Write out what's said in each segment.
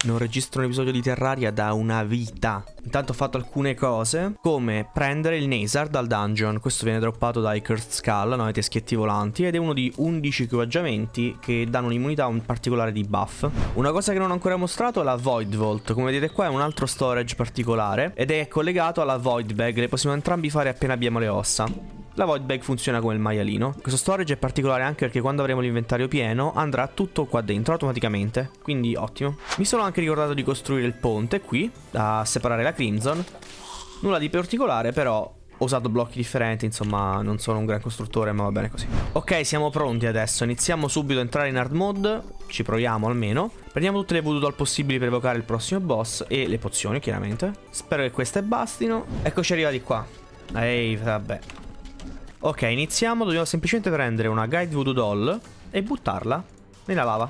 Non registro un episodio di Terraria da una vita. Intanto ho fatto alcune cose, come prendere il Nasar dal dungeon. Questo viene droppato dai Cursed Skull, no, i teschietti volanti, ed è uno di 11 equipaggiamenti che danno un'immunità a un particolare debuff. Una cosa che non ho ancora mostrato è la Void Vault. Come vedete qua è un altro storage particolare ed è collegato alla Void Bag. Le possiamo entrambi fare appena abbiamo le ossa. La Void Bag funziona come il maialino. Questo storage è particolare anche perché quando avremo l'inventario pieno andrà tutto qua dentro automaticamente, quindi ottimo. Mi sono anche ricordato di costruire il ponte qui da separare la Crimson. Nulla di particolare, però ho usato blocchi differenti, insomma non sono un gran costruttore, ma va bene così. Ok, siamo pronti adesso. Iniziamo subito a entrare in hard mode. Ci proviamo almeno. Prendiamo tutte le voodoo doll possibili per evocare il prossimo boss e le pozioni chiaramente. Spero che queste bastino. Eccoci arrivati qua. Ehi, vabbè. Ok, iniziamo. Dobbiamo semplicemente prendere una guide voodoo doll e buttarla nella lava.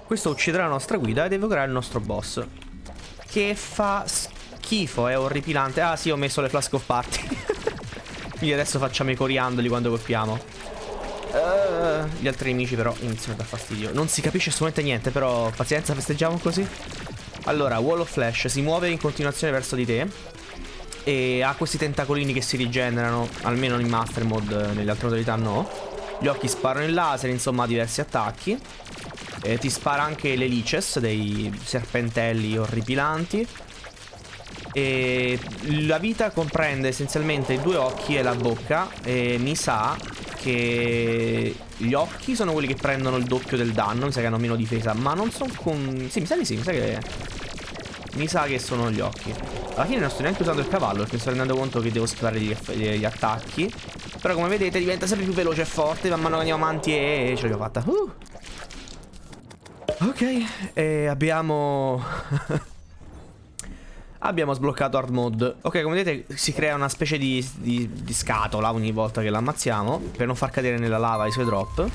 Questo ucciderà la nostra guida ed evocherà il nostro boss, che fa schifo, è orripilante. Ah sì, ho messo le flask of party. Quindi adesso facciamo i coriandoli quando colpiamo. Gli altri nemici però iniziano a dar fastidio. Non si capisce assolutamente niente, però pazienza, festeggiamo così. Allora, Wall of Flash si muove in continuazione verso di te e ha questi tentacolini che si rigenerano, almeno in Master Mode, nelle altre modalità no. Gli occhi sparano il laser, insomma ha diversi attacchi. Ti spara anche le lices, dei serpentelli orripilanti. E la vita comprende essenzialmente i due occhi e la bocca. E mi sa che gli occhi sono quelli che prendono il doppio del danno. Mi sa che hanno meno difesa, ma non sono con... Sì, mi sa di sì, mi sa che sono gli occhi. Alla fine non sto neanche usando il cavallo perché mi sto rendendo conto che devo schivare gli attacchi. Però come vedete diventa sempre più veloce e forte man mano che andiamo avanti e ce l'abbiamo fatta. Ok, e abbiamo... abbiamo sbloccato hard mode. Ok, come vedete si crea una specie di scatola ogni volta che la ammazziamo per non far cadere nella lava i suoi drop.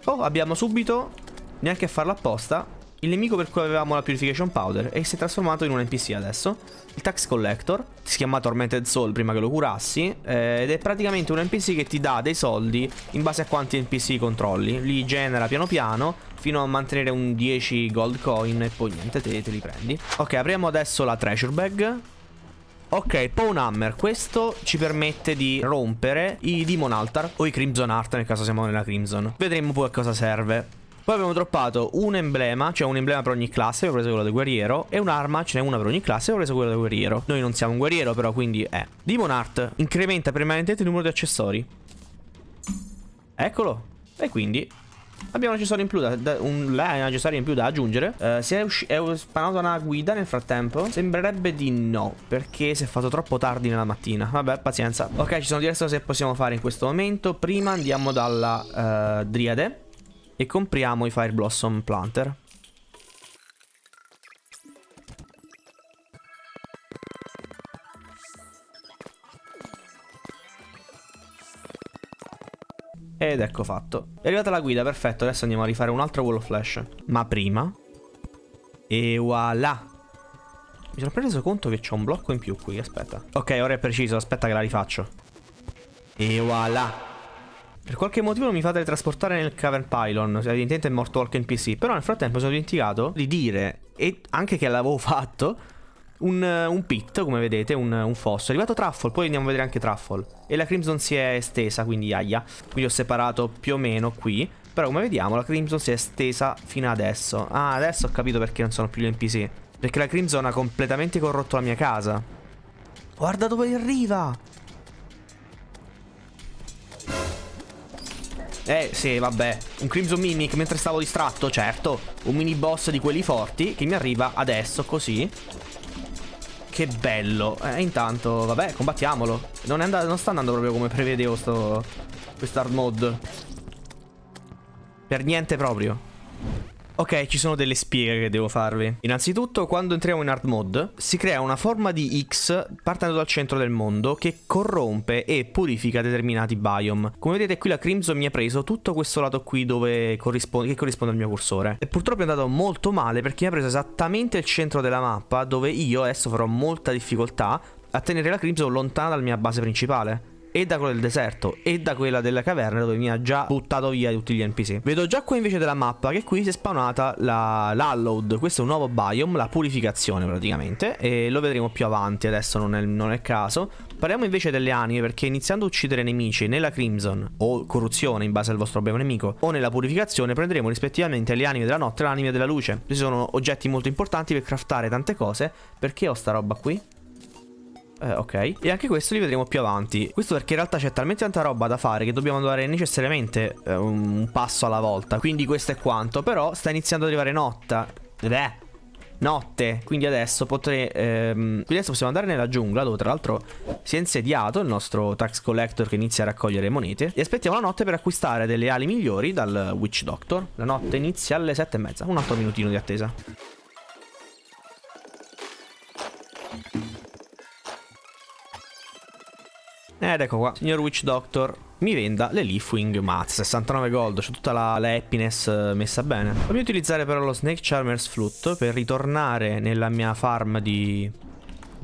Oh, abbiamo subito, neanche a farlo apposta, il nemico per cui avevamo la Purification Powder e si è trasformato in un NPC adesso. Il Tax Collector, si chiama Tormented Soul prima che lo curassi, ed è praticamente un NPC che ti dà dei soldi in base a quanti NPC controlli. Li genera piano piano fino a mantenere un 10 gold coin e poi niente, te li prendi. Ok, apriamo adesso la Treasure Bag. Ok, Pawn Hammer, questo ci permette di rompere i Demon Altar o i Crimson Heart nel caso siamo nella Crimson. Vedremo poi a cosa serve. Poi abbiamo droppato un emblema, cioè un emblema per ogni classe, avevo preso quello del guerriero, e un'arma, ce n'è una per ogni classe, avevo preso quello del guerriero. Noi non siamo un guerriero però, quindi Demon Heart incrementa permanentemente il numero di accessori. Eccolo. E quindi abbiamo un accessorio in più un accessorio in più da aggiungere. Si è spawnato una guida nel frattempo? Sembrerebbe di no, perché si è fatto troppo tardi nella mattina. Vabbè, pazienza. Ok, ci sono diverse cose che possiamo fare in questo momento. Prima andiamo dalla Driade e compriamo i Fire Blossom Planter. Ed ecco fatto. È arrivata la guida, perfetto. Adesso andiamo a rifare un altro Wall of Flash. Ma prima... E voilà. Mi sono reso conto che c'ho un blocco in più qui, aspetta. Ok, ora è preciso, aspetta che la rifaccio. E voilà. Per qualche motivo non mi fa teletrasportare nel Cavern Pylon. Evidentemente è morto qualche NPC. Però nel frattempo sono dimenticato di dire, e anche che l'avevo fatto, un pit, come vedete, un fosso. È arrivato Truffle, poi andiamo a vedere anche Truffle. E la Crimson si è estesa, quindi aia. Quindi ho separato più o meno qui. Però come vediamo la Crimson si è estesa fino adesso. Ah, adesso ho capito perché non sono più gli NPC. Perché la Crimson ha completamente corrotto la mia casa. Guarda dove arriva. Sì, vabbè. Un Crimson Mimic mentre stavo distratto, certo. Un mini boss di quelli forti che mi arriva adesso, così. Che bello. Intanto, vabbè, combattiamolo. Non sta andando proprio come prevedevo questo hard mode. Per niente proprio. Ok, ci sono delle spieghe che devo farvi. Innanzitutto, quando entriamo in hard mode, si crea una forma di X partendo dal centro del mondo che corrompe e purifica determinati biome. Come vedete qui la Crimson mi ha preso tutto questo lato qui che corrisponde al mio cursore. E purtroppo è andato molto male perché mi ha preso esattamente il centro della mappa, dove io adesso farò molta difficoltà a tenere la Crimson lontana dalla mia base principale. e da quella del deserto e da quella della caverna, dove mi ha già buttato via tutti gli NPC. Vedo già qua invece della mappa che qui si è spawnata l'Hallowed. Questo è un nuovo biome, la purificazione praticamente, e lo vedremo più avanti, adesso non è il caso. Parliamo invece delle anime, perché iniziando a uccidere nemici nella Crimson, o corruzione in base al vostro primo nemico, o nella purificazione, prenderemo rispettivamente le anime della notte e le anime della luce. Questi sono oggetti molto importanti per craftare tante cose. Perché ho sta roba qui? Ok. E anche questo li vedremo più avanti. Questo perché in realtà c'è talmente tanta roba da fare che dobbiamo andare necessariamente un passo alla volta. Quindi questo è quanto. Però sta iniziando ad arrivare notte. Quindi adesso quindi adesso possiamo andare nella giungla, dove tra l'altro si è insediato il nostro tax collector che inizia a raccogliere monete. E aspettiamo la notte per acquistare delle ali migliori dal Witch Doctor. La notte inizia alle 7:30. Un altro minutino di attesa. Ed ecco qua, signor Witch Doctor, mi venda le Leafwing Mats, 69 gold, c'è tutta la happiness messa bene. Voglio utilizzare però lo Snake Charmer's Flute per ritornare nella mia farm di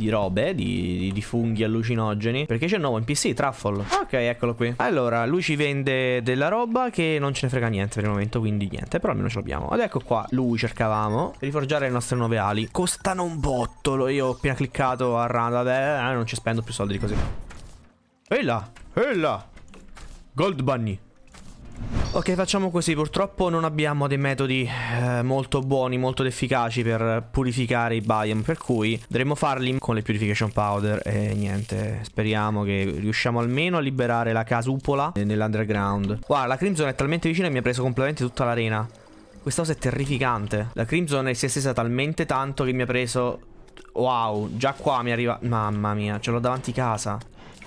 robe, di funghi allucinogeni, perché c'è un nuovo NPC, Truffle. Ok, eccolo qui. Allora, lui ci vende della roba che non ce ne frega niente per il momento, quindi niente, però almeno ce l'abbiamo. Ed ecco qua, lui cercavamo per riforgiare le nostre nuove ali. Costano un bottolo, io ho appena cliccato a run, vabbè, non ci spendo più soldi di così. Ehi là, Gold Bunny. Ok, facciamo così. Purtroppo non abbiamo dei metodi molto buoni, molto efficaci per purificare i biome, per cui dovremo farli con le purification powder. E niente, speriamo che riusciamo almeno a liberare la casupola nell'underground. Guarda, la Crimson è talmente vicina che mi ha preso completamente tutta l'arena. Questa cosa è terrificante. La Crimson si è estesa talmente tanto che mi ha preso... Wow, già qua mi arriva... Mamma mia, ce l'ho davanti casa.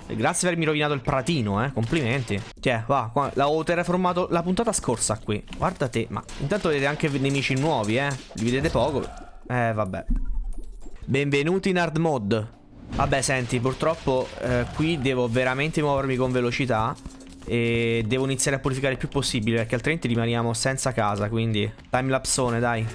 Grazie per avermi rovinato il pratino, complimenti. Cioè, va, qua, l'avevo terraformato la puntata scorsa qui. Guarda te, ma intanto vedete anche nemici nuovi, li vedete poco. Vabbè. Benvenuti in hard mode. Vabbè, senti, purtroppo qui devo veramente muovermi con velocità e devo iniziare a purificare il più possibile, perché altrimenti rimaniamo senza casa, quindi timelapsone, dai.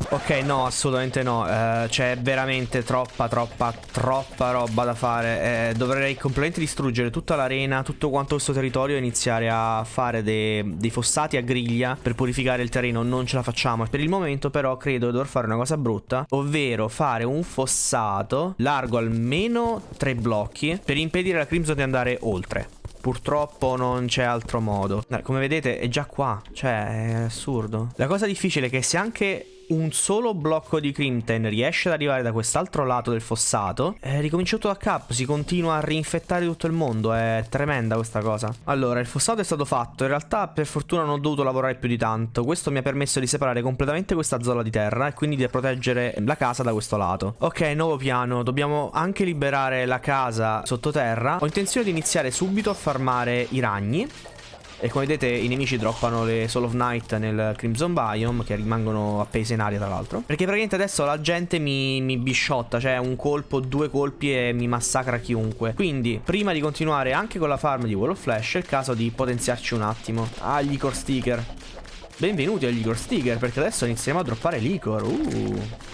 Ok, no, assolutamente no. C'è veramente troppa roba da fare. Dovrei completamente distruggere tutta l'arena, tutto quanto questo territorio, e iniziare a fare dei fossati a griglia per purificare il terreno. Non ce la facciamo. Per il momento però credo di dover fare una cosa brutta, ovvero fare un fossato largo almeno 3 blocchi per impedire alla Crimson di andare oltre. Purtroppo non c'è altro modo. Come vedete è già qua. Cioè, è assurdo. La cosa difficile è che se anche un solo blocco di Crimten riesce ad arrivare da quest'altro lato del fossato, ricomincia tutto da capo, si continua a rinfettare tutto il mondo. È tremenda questa cosa. Allora, il fossato è stato fatto. In realtà per fortuna non ho dovuto lavorare più di tanto. Questo mi ha permesso di separare completamente questa zona di terra e quindi di proteggere la casa da questo lato. Ok, nuovo piano. Dobbiamo anche liberare la casa sottoterra. Ho intenzione di iniziare subito a farmare i ragni. E come vedete i nemici droppano le Soul of Night nel Crimson Biome, che rimangono appese in aria tra l'altro. Perché praticamente adesso la gente mi bisciotta, cioè un colpo, 2 colpi e mi massacra chiunque. Quindi prima di continuare anche con la farm di Wall of Flash è il caso di potenziarci un attimo. Ah, gli Icor Sticker. Benvenuti agli Icor Sticker, perché adesso inizieremo a droppare l'Icor.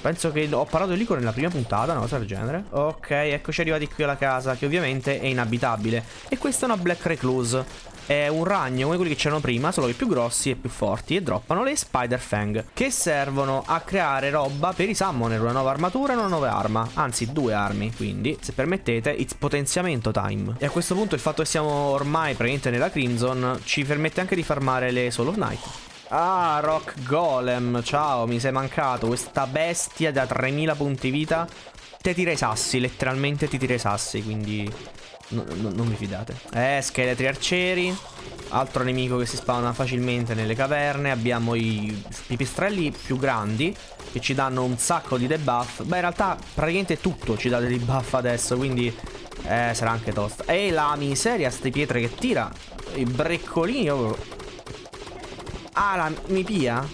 Penso che ho parlato di l'Icor nella prima puntata, una cosa del genere. Ok, eccoci arrivati qui alla casa, che ovviamente è inabitabile. E questa è una Black Recluse. È un ragno come quelli che c'erano prima, solo che più grossi e più forti, e droppano le Spider Fang, che servono a creare roba per i Summoner, una nuova armatura e una nuova arma, anzi 2 armi. Quindi se permettete, it's potenziamento time. E a questo punto il fatto che siamo ormai praticamente nella Crimson ci permette anche di farmare le Soul of Night. Ah, Rock Golem, ciao, mi sei mancato. Questa bestia da 3000 punti vita te tira i sassi, letteralmente ti tira i sassi, quindi non vi fidate. Scheletri arcieri, altro nemico che si spawna facilmente nelle caverne. Abbiamo i pipistrelli più grandi che ci danno un sacco di debuff. Beh, in realtà praticamente tutto ci dà dei debuff adesso, quindi sarà anche tosta. E la miseria, ste pietre che tira, i breccolini. Ah, mi pia?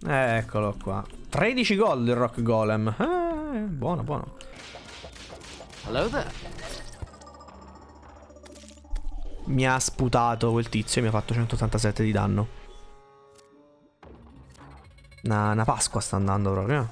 Eccolo qua. 13 gold il Rock Golem. Buono, buono. Hello there. Mi ha sputato quel tizio e mi ha fatto 187 di danno. Una Pasqua sta andando proprio.